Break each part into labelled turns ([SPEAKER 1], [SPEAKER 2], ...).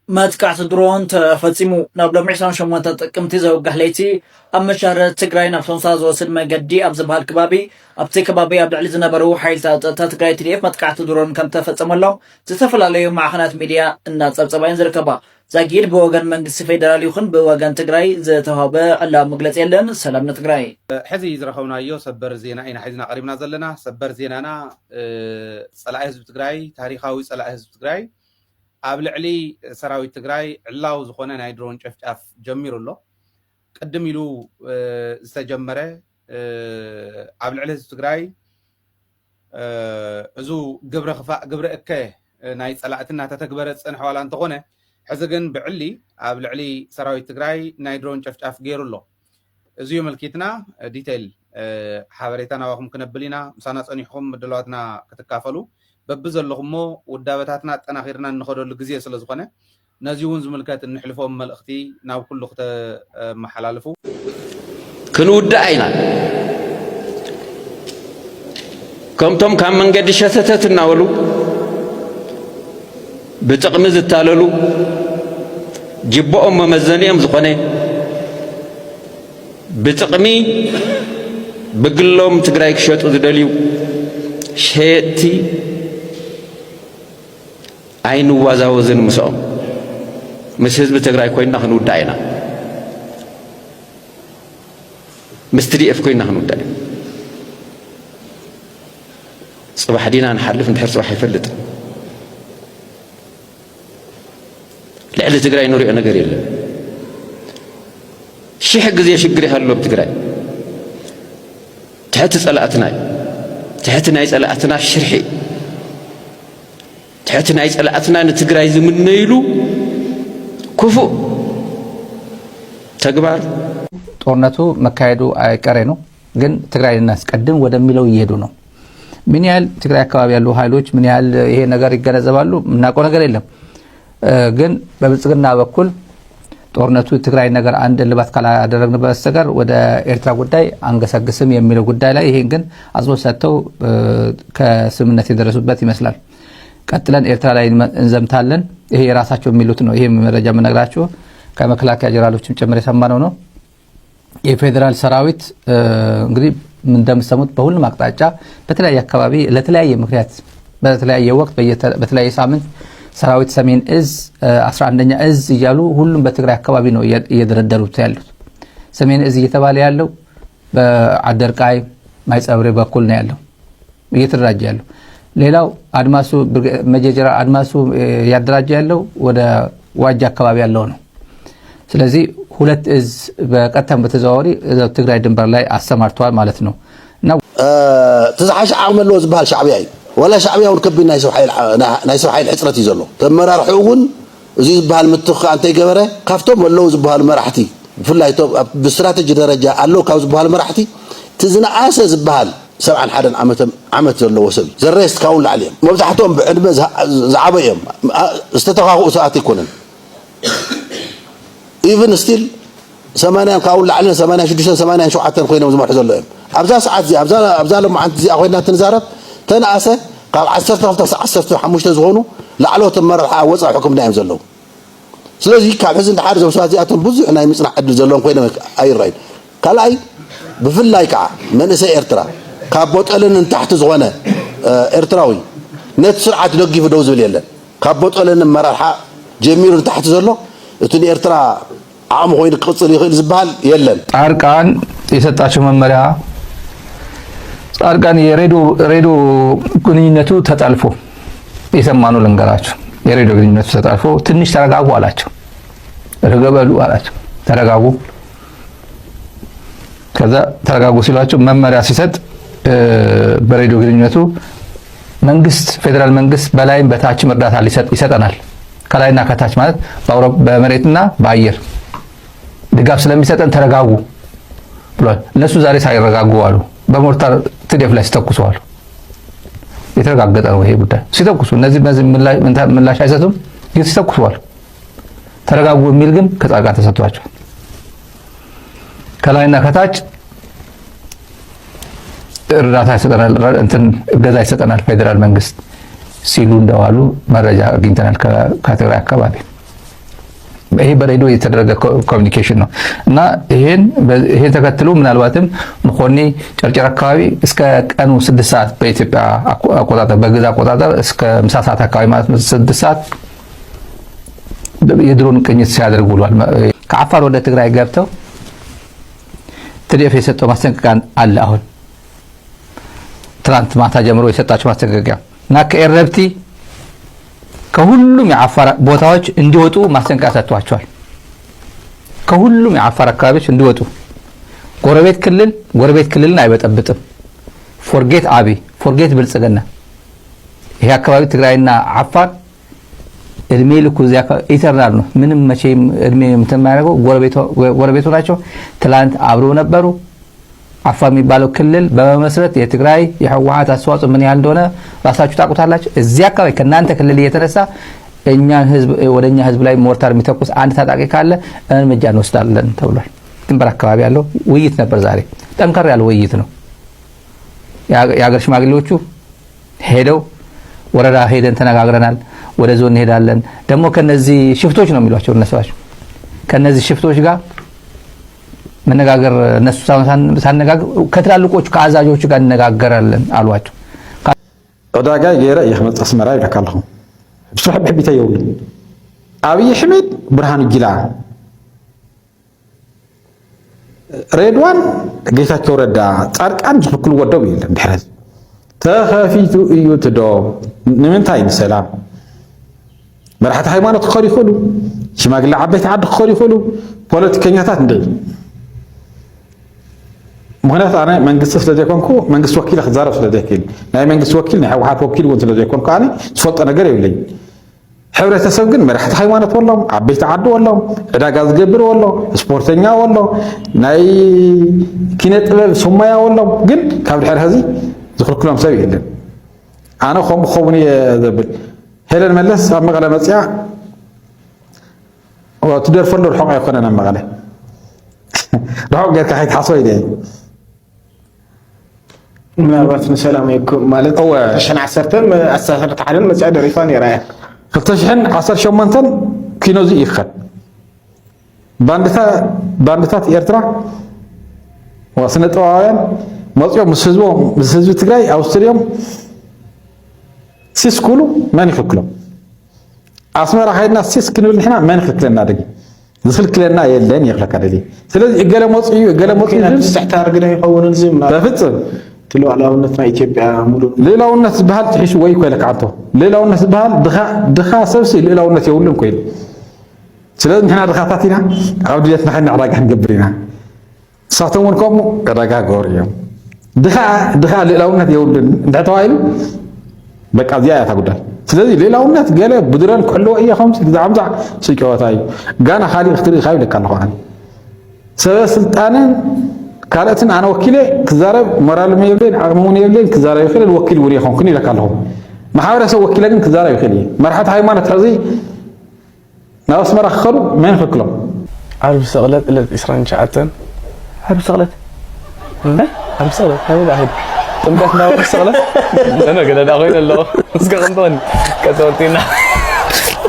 [SPEAKER 1] متكعت درون تفتصمو نبلو معسان شموتا تقمتي زوجه ليتي أما شهر تجري نفسهم صازو سلم جدي أبز بهالكبابي أبتي كبابي أبد علي زنبرو حيل تتجري تريف متكعت درون كم تفتصمو لهم تتفل عليهم مع خنات ميديا الناس أبصبين زركبا زاجير بوجن منجس فيدرالي يخن بوجن تجري زتهابا على مجلس يلن سلام نتجري
[SPEAKER 2] حزي زرخونا يو سبر زينا أين حزنا قريبنا زلنا سبر زينانا صلاة حزب تجري تاريخاوي صلاة حزب تجري قبل علي سراوي تجري علاو زخونا نايدرون شفت جمير الله قدم يلو استجمره قبل علي تجري زو قبر خفاء قبر أكه نايت صلاةنا تتكبرت أن حوالان تغنى حزقن بعلي قبل علي سراوي تجري نايدرون شفت غير الله زيو ملكيتنا ديتيل حواريتنا واخم كنبلينا مسانات أنيحهم دلواتنا كتكافلو ببزلهم ودابتاتنا تناخيرنا نخدو الجزية سلزقنا نازيون زملكات نحلفهم ملختي ناو كل خت محلالفو
[SPEAKER 3] كنود عينا كم كان من قد شتتت ناولو بتقمز التاللو جبؤهم ممزنيهم زقنا بتقمي بقلهم تقرايك شوت وذدليو شيتي عينو وازاوزن مسوم مس حزب تግራይ ኮይና ክንውዳይና مستريف ኮይና ክንውዳይ صباح دينا نحلف نحر صباح يفلጥ لعل تግራይ نوري ነገር የለ شيح ጊዜ ሽግር ያለው ትግራይ تحت صلاتنا تحت ናይ صلاتنا ሽርሒ تحت ናይ صلاتنا نتግራይ ዝምነይሉ ኩፉ ተግባር
[SPEAKER 4] ጦርነቱ መካሄዱ አይቀሬ ነው ግን ትግራይ እናስቀድም ወደሚለው ይሄዱ ነው ምን ያህል ትግራይ አካባቢ ያሉ ኃይሎች ምን ያህል ይሄ ነገር ይገነዘባሉ ምናቆ ነገር የለም ግን በብልጽግና በኩል ጦርነቱ ትግራይ ነገር አንድ ልባት ካላደረግን በስተቀር ወደ ኤርትራ ጉዳይ አንገሰግስም የሚለው ጉዳይ ላይ ይሄን ግን አጽንኦት ሰጥተው ከስምምነት የደረሱበት ይመስላል ቀጥለን ኤርትራ ላይ እንዘምታለን ይሄ የራሳቸው የሚሉት ነው ይሄ መረጃ መነግራችሁ ከመከላከያ ጀነራሎችም ጭምር የሰማነው ነው የፌደራል ሰራዊት እንግዲህ እንደምሰሙት በሁሉም አቅጣጫ በተለያየ አካባቢ ለተለያየ ምክንያት በተለያየ ወቅት በተለያየ ሳምንት ሰራዊት ሰሜን እዝ 11ኛ እዝ ይያሉ ሁሉም በትግራይ አካባቢ ነው እየደረደሩት ያሉት ሰሜን እዝ እየተባለ ያለው በአደርቃይ ማይጸብሬ በኩል ነው ያለው እየተደራጀ ያለው ሌላው አድማሱ መጀጀራ አድማሱ ያደራጀ ያለው ወደ ዋጃ አካባቢ ያለው ነው ስለዚህ ሁለት እዝ በቀጥታ በተዘዋዋሪ ትግራይ ድንበር ላይ አሰማርቷል ማለት ነው እና
[SPEAKER 5] ተዛሐሽ አመለው ዝባል ሻዕቢያ ولا شعبيه وركبنا نايسو حيل حصرت يزلو تمرارحون زي زبال متخ انت يغبره كافتم ولو زبال مرحتي فلايتو باستراتيجي درجه الله كاو زبال مرحتي تزنا اساس زبال 71 عمت زلو وسبي زريست كاول عليهم مبزحتهم بعدمه زعبيهم استتخاخو ساعات يكونن ايفن ستيل 80 كاول علينا 86 87 كوينهم زمر حزلهم ابزا ساعات زي ابزا لما انت زي اخوينا تنزارت تناسه قال 10 حموشته زغونو لعلو تمرح وصع حكم دايم زلو سلازي كاب حزن دحار زو سوازياتهم بزح ناي مصنع عدل زلون كوينه اي رايد كلاي بفلاي كع منسى ارترا كابوطلن تحت زغونه ارتراوي نت سرعه دغيف دوز بل يله كابوطلن مرحا جميل تحت زلو اتني ارترا عام خوين قصل يخيل زبال يلن
[SPEAKER 4] اركان يسطاچو ممريا ጻርቃን የሬዲዮ ግንኙነቱ ተጣልፎ የሰማኑ ለንገራችሁ የሬዲዮ ግንኙነቱ ተጣልፎ ትንሽ ተረጋጉ አላቸው ረጋበሉ አላቸው ተረጋጉ ከዛ ተረጋጉ ሲሏቸው መመሪያ ሲሰጥ በሬዲዮ ግንኙነቱ መንግስት ፌደራል መንግስት በላይም በታችም እርዳታ ይሰጠናል ከላይና ከታች ማለት በመሬትና በአየር ድጋፍ ስለሚሰጠን ተረጋጉ ብሏል እነሱ ዛሬ ሳይረጋጉ አሉ በሞርታር ትደፍ ላይ ተተኩሰዋል የተረጋገጠ ነው ይሄ ጉዳይ ሲተኩሱ እነዚህ ምላሽ አይሰጡም ግን ሲተኩሰዋል ተረጋጉ የሚል ግን ከጻጋ ተሰጥቷቸው ከላይና ከታች እርዳታ ይሰጠናል እንትን እገዛ ይሰጠናል ፌደራል መንግስት ሲሉ እንደዋሉ መረጃ አግኝተናል ከትግራይ አካባቢ ይሄ በሬዲዮ የተደረገ ኮሚኒኬሽን ነው እና ይሄን ተከትሎ ምናልባትም መኮኒ ጨርጨር አካባቢ እስከ ቀኑ 6 ሰዓት በኢትዮጵያ አቆጣጠር በግዛ አቆጣጠር እስከ ምሳ ሰዓት አካባቢ ማለት ነው 6 ሰዓት የድሮን ቅኝት ሲያደርጉ ውሏል። ከአፋር ወደ ትግራይ ገብተው TDF የሰጠው ማስጠንቀቂያ አለ። አሁን ትናንት ማታ ጀምሮ የሰጣቸው ማስጠንቀቂያ እና ከኤረብቲ ከሁሉም የአፋር ቦታዎች እንዲወጡ ማስጠንቀቂያ ሰጥቷቸዋል። ከሁሉም የአፋር አካባቢዎች እንዲወጡ ጎረቤት ክልልን አይበጠብጥም። ፎርጌት አብይ ፎርጌት ብልጽግና ይሄ አካባቢ ትግራይና አፋር እድሜ ልኩ እዚያ ኢተርናል ነው። ምንም መቼም እድሜ የምትማረገው ጎረቤቱ ናቸው። ትላንት አብረው ነበሩ። አፋር የሚባለው ክልል በመመስረት የትግራይ የህወሓት አስተዋጽኦ ምን ያህል እንደሆነ ራሳችሁ ታውቁታላችሁ። እዚያ አካባቢ ከናንተ ክልል እየተነሳ እኛን ህዝብ ወደኛ ህዝብ ላይ ሞርታር የሚተኩስ አንድ ታጣቂ ካለ እርምጃ እንወስዳለን ተብሏል። ድንበር አካባቢ ያለው ውይይት ነበር ዛሬ። ጠንከር ያለው ውይይት ነው። የሀገር ሽማግሌዎቹ ሄደው ወረዳ ሄደን ተነጋግረናል፣ ወደ ዞን እንሄዳለን። ደግሞ ከነዚህ ሽፍቶች ነው የሚሏቸው እነሱዋቸው ከነዚህ ሽፍቶች ጋር መነጋገር እነሱ ሳነጋገር ከትላልቆቹ ከአዛዦቹ ጋር እንነጋገራለን አሏቸው።
[SPEAKER 6] ዕዳጋ ገይረ ይخመጽ አስመራ ይልካለሁ ብስራሕ ብሕቢታ ይውል አብይ አሕመድ ብርሃኑ ጁላ ሬድዋን ጌታቸው ረዳ ጻድቃን ዝክሉ ወደው ይለም ድሕረት ተኸፊቱ እዩ ትዶ ንምንታይ ሰላም መራሕቲ ሃይማኖት ክኸዱ ይኽእሉ ሽማግሌ ዓበይቲ ዓዲ ክኸዱ ይኽእሉ ፖለቲከኛታት እንደ ምክንያቱ ኣነ መንግስቲ ስለዘይኮንኩ መንግስቲ ወኪል ክዛረብ ስለዘይክእል ናይ መንግስቲ ወኪል ናይ ሕወሓት ወኪል እውን ስለዘይኮንኩ ኣነ ዝፈልጦ ነገር የብለኝ። ሕብረተሰብ ግን መራሕቲ ሃይማኖት ወሎም ዓበይቲ ዓዲ ወሎም ዕዳጋ ዝገብር ወሎ ስፖርተኛ ወሎ ናይ ኪነ ጥበብ ሱማያ ወሎም ግን ካብ ድሕሪ ሕዚ ዝኽልክሎም ሰብ የለን። ኣነ ከምኡ ክኸውን እየ ዘብል ሄለን መለስ ኣብ መቐለ መፅያ ትደርፈሉ ርሑቕ ኣይኮነን ኣብ መቐለ ርሑቕ ጌርካ ከይትሓስቦ ኢለ
[SPEAKER 7] ምናልባት ንሰላም ይኩም ማለት 2011 መፅያ ደሪፋ ነይራ
[SPEAKER 6] 2018 ኪኖ ዚ ይኸድ ባንድታት ኤርትራ ወስነ ጥበባውያን መፅኦም ምስ ህዝቢ ትግራይ ኣውስትሪዮም ሲስ ኩሉ መን ይኽልክሎም ኣስመራ ኸይድና ሲስ ክንብል ንሕና መን ይኽልክለና ደጊ ዝኽልክለና የለን ይኽለካ ደሊ ስለዚ እገለ መፅኡ እዩ እገለ መፅኡ
[SPEAKER 7] ዝስሕታር ግደ ይኸውን እዚ
[SPEAKER 6] በፍፅም
[SPEAKER 7] ሉዓላውነት ናይ ኢትዮጵያ ሙሉ
[SPEAKER 6] ልዕላውነት ዝበሃል ትሒሱ ወይ ኮይለካ ዓንቶ ልዕላውነት ዝበሃል ድኻ ሰብሲ ልዕላውነት የብሉን ኮይኑ ስለዚ ንሕና ድኻታት ኢና ኣብ ድሌትና ኸይድና ዕዳጋ ክንገብር ኢና ንሳቶም እውን ከምኡ ዕዳጋ ገበሩ እዮም ድኻ ልዕላውነት የብሉን እንድሕር ተባሂሉ በቃ እዚኣ እያ ጉዳይ ስለዚ ልዕላውነት ገለ ብድረን ክሕልዎ እየ ከምዚ ዛዕምዛዕ ስጨወታ እዩ ጋና ካሊእ ክትርኢ ካ ይብለካ ኣለኹ ኣነ ሰበስልጣንን ካልእትን ኣነ ወኪለ ክዛረብ ሞራልም የብለን ዓቕሚ የብለን ክዛረብ ይኽእልን ወኪል እውን የኾንኩን ይለካ ኣለኹ ማሕበረሰብ ወኪለ ግን ክዛረብ ይኽእል እየ መራሕቲ ሃይማኖት ሕዚ ናብ ኣስመራ ክኸዱ መን ይኽልክሎም
[SPEAKER 7] ዓርቢ ሰቕለት ዕለት 29
[SPEAKER 1] ዓርቢ ሰቕለት
[SPEAKER 7] ዓርቢ ሰቕለት ከመይ ዳኺድ ጥምቀት ናብ ሰቕለት ነነ ገለዳ ኮይኑ ኣለዎ እስከ ቅንጦኒ ከተወጢና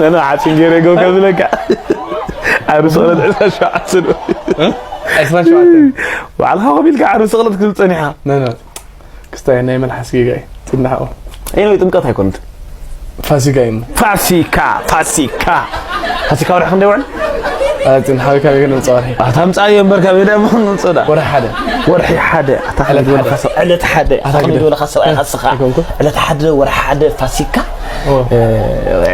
[SPEAKER 7] ነነ ዓፂን ገይረ ገው ከብለካ ዓርቢ ሰቕለት 27 ባዕልኻ ቆቢልካ ዓርቢ ሰቕለት ክብል ፀኒሓ ነነ ክስታይ ናይ መልሓስ ጌጋ እዩ ፅናሓ
[SPEAKER 1] እኔ ጥምቀት ኣይኮነት
[SPEAKER 7] ፋሲካ እዩ
[SPEAKER 1] ፋሲካ ወርሒ ክንደይ ውዕል
[SPEAKER 7] ኣፅን ሓቢካ ቤት ንፅዋሪ
[SPEAKER 1] ኣታምፃ የምበር ካብ ሄደ ምንፅዳ ወርሒ ሓደ ዕለት ሓደ ኣታግድ ወላ ካሰብ ኣይኻስኻ ዕለት ሓደ ወርሒ ሓደ ፋሲካ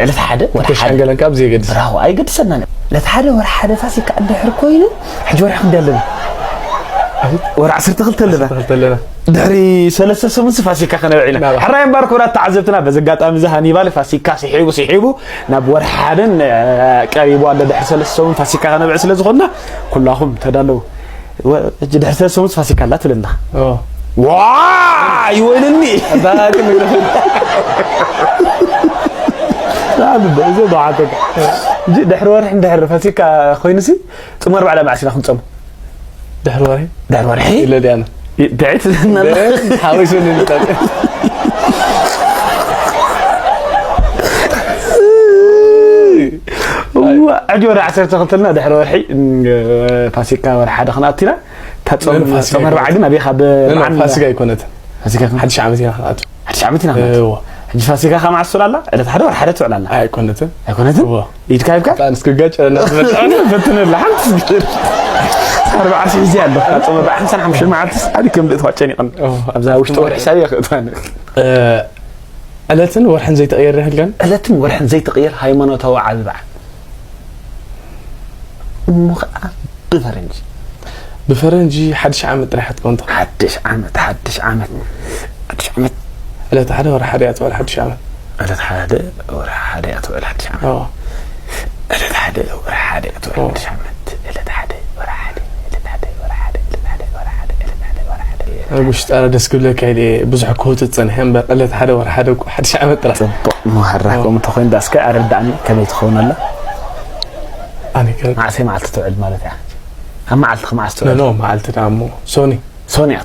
[SPEAKER 1] ዕለት ሓደ ወርሒ ሓደ
[SPEAKER 7] ገለንካ ብዘይ ገድስ
[SPEAKER 1] ብራው ኣይገድሰና ዕለት ሓደ ወርሒ ሓደ ፋሲካ እንድሕር ኮይኑ ሕጂ ወርሒ ክንደይ ኣለና ወርሒ 12 ኣለና ድሕሪ 3 ሰሙን ፋሲካ ከነበዒና ሕራይ እምበር ክብራት ተዓዘብትና በዚ ኣጋጣሚ እዚ ሃኒባል ፋሲካ ሲሒቡ ናብ ወርሒ ሓደን ቀሪቡ ኣለ ድሕሪ 3 ሰሙን ፋሲካ ከነብዕ ስለ ዝኾንና ኩላኹም ተዳለው እጅ ድሕሪ 3 ሰሙን ፋሲካ ኣላ ትብለና ዋይ ወይንኒ ባቂ ንግረፍ እዚ ضعتك ድሕሪ ወርሒ ድሕሪ ፋሲካ ኮይኑሲ ጥመር ባዕላ ማዕሲና ክንፀሙ
[SPEAKER 7] ድሕሪ ወርሒ
[SPEAKER 1] ኢለዲያና بعت لنا
[SPEAKER 7] حاويش من النتاج ايوه عدي ورا 10 تخلتلنا دحر ورحي فاسيكا ورا حدا خناتينا تصوم 4 عدنا بيخا
[SPEAKER 8] معنا فاسيكا يكونت فاسيكا حدش عامتي خاطر
[SPEAKER 7] حدش عامتنا ايوه حدي فاسيكا خا مع السلاله الا حدا ورا حدا تعلنا
[SPEAKER 8] يكونت
[SPEAKER 7] يتكايبكا
[SPEAKER 8] فانسكجاج انا فتن لحد 4 سنين زياده
[SPEAKER 7] تصوم 4 سنه مش معلت هذه كم لقيت واچني قن ابزا وش تور حسابي يخطان
[SPEAKER 8] ألتن ورحن زي تغيير هلكن
[SPEAKER 7] ألتن ورحن زي تغيير هيمنوته وعذبع
[SPEAKER 8] بفرنجي حدش عامت راح تكون
[SPEAKER 7] حدش عامت
[SPEAKER 8] ألا تحدى ورا حديات ولا حدش عامت
[SPEAKER 7] ألا تحدى ورا حديات ولا حدش عامت ألا تحدى ورا حديات ولا حدش عامت ألا تحدى ورا حدي
[SPEAKER 8] أنا مش أنا دسكول لك هذه بزح كوت تصنهم بقى حدا ورا حدا حدش عامت راح
[SPEAKER 7] مو حراكم تخون داسك أردعني كم يتخون الله
[SPEAKER 8] أنا كده
[SPEAKER 7] معسي معلت توعد مالتي هم معلت خماس توعد
[SPEAKER 8] لا معلت تعمو سوني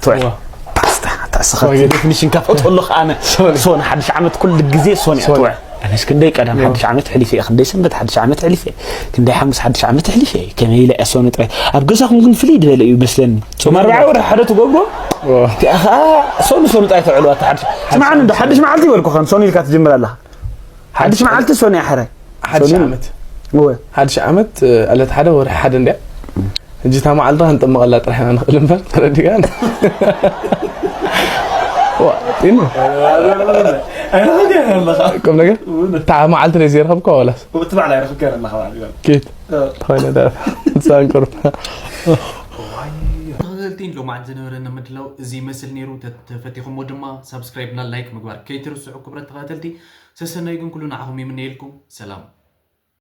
[SPEAKER 7] توعد تأسخت ديفينيشن كافوت والله أنا سوني حدش عملت كل الجزية سوني توعد أنا إيش كندي قدام حدش عملت حليفة خدي سنبت حدش عملت حليفة كندي حمس حدش عملت حليفة كم يلا سوني توعد أبجزاك ممكن فريد ولا يبسلن ثم 4 ورا حدا تجوجو سوني توعد علوات حدش سمعنا ده حدش معلتي وركو خان سوني اللي كاتجمل الله حدش معلتي سوني حري
[SPEAKER 8] حدش عملت
[SPEAKER 7] هو
[SPEAKER 8] حدش عملت قالت حدا ورا حدا ده جيت ما على انت مغلط راح نخل نفر تردي كان وقتين
[SPEAKER 1] انا هدي الله
[SPEAKER 8] كم نجا تعال ما علت زير خبكه ولا
[SPEAKER 1] وبتبع على يعرف كان الله خبر
[SPEAKER 8] كيت خوينا ده انسان قرب
[SPEAKER 1] تغلطين لو ما عندنا ورنا مدلو زي مثل نيرو تفتيخم ودما سبسكرايب نا لايك مغبار كيترسعوا كبرت تغلطتي سسنا يكون كلنا عهم من لكم سلام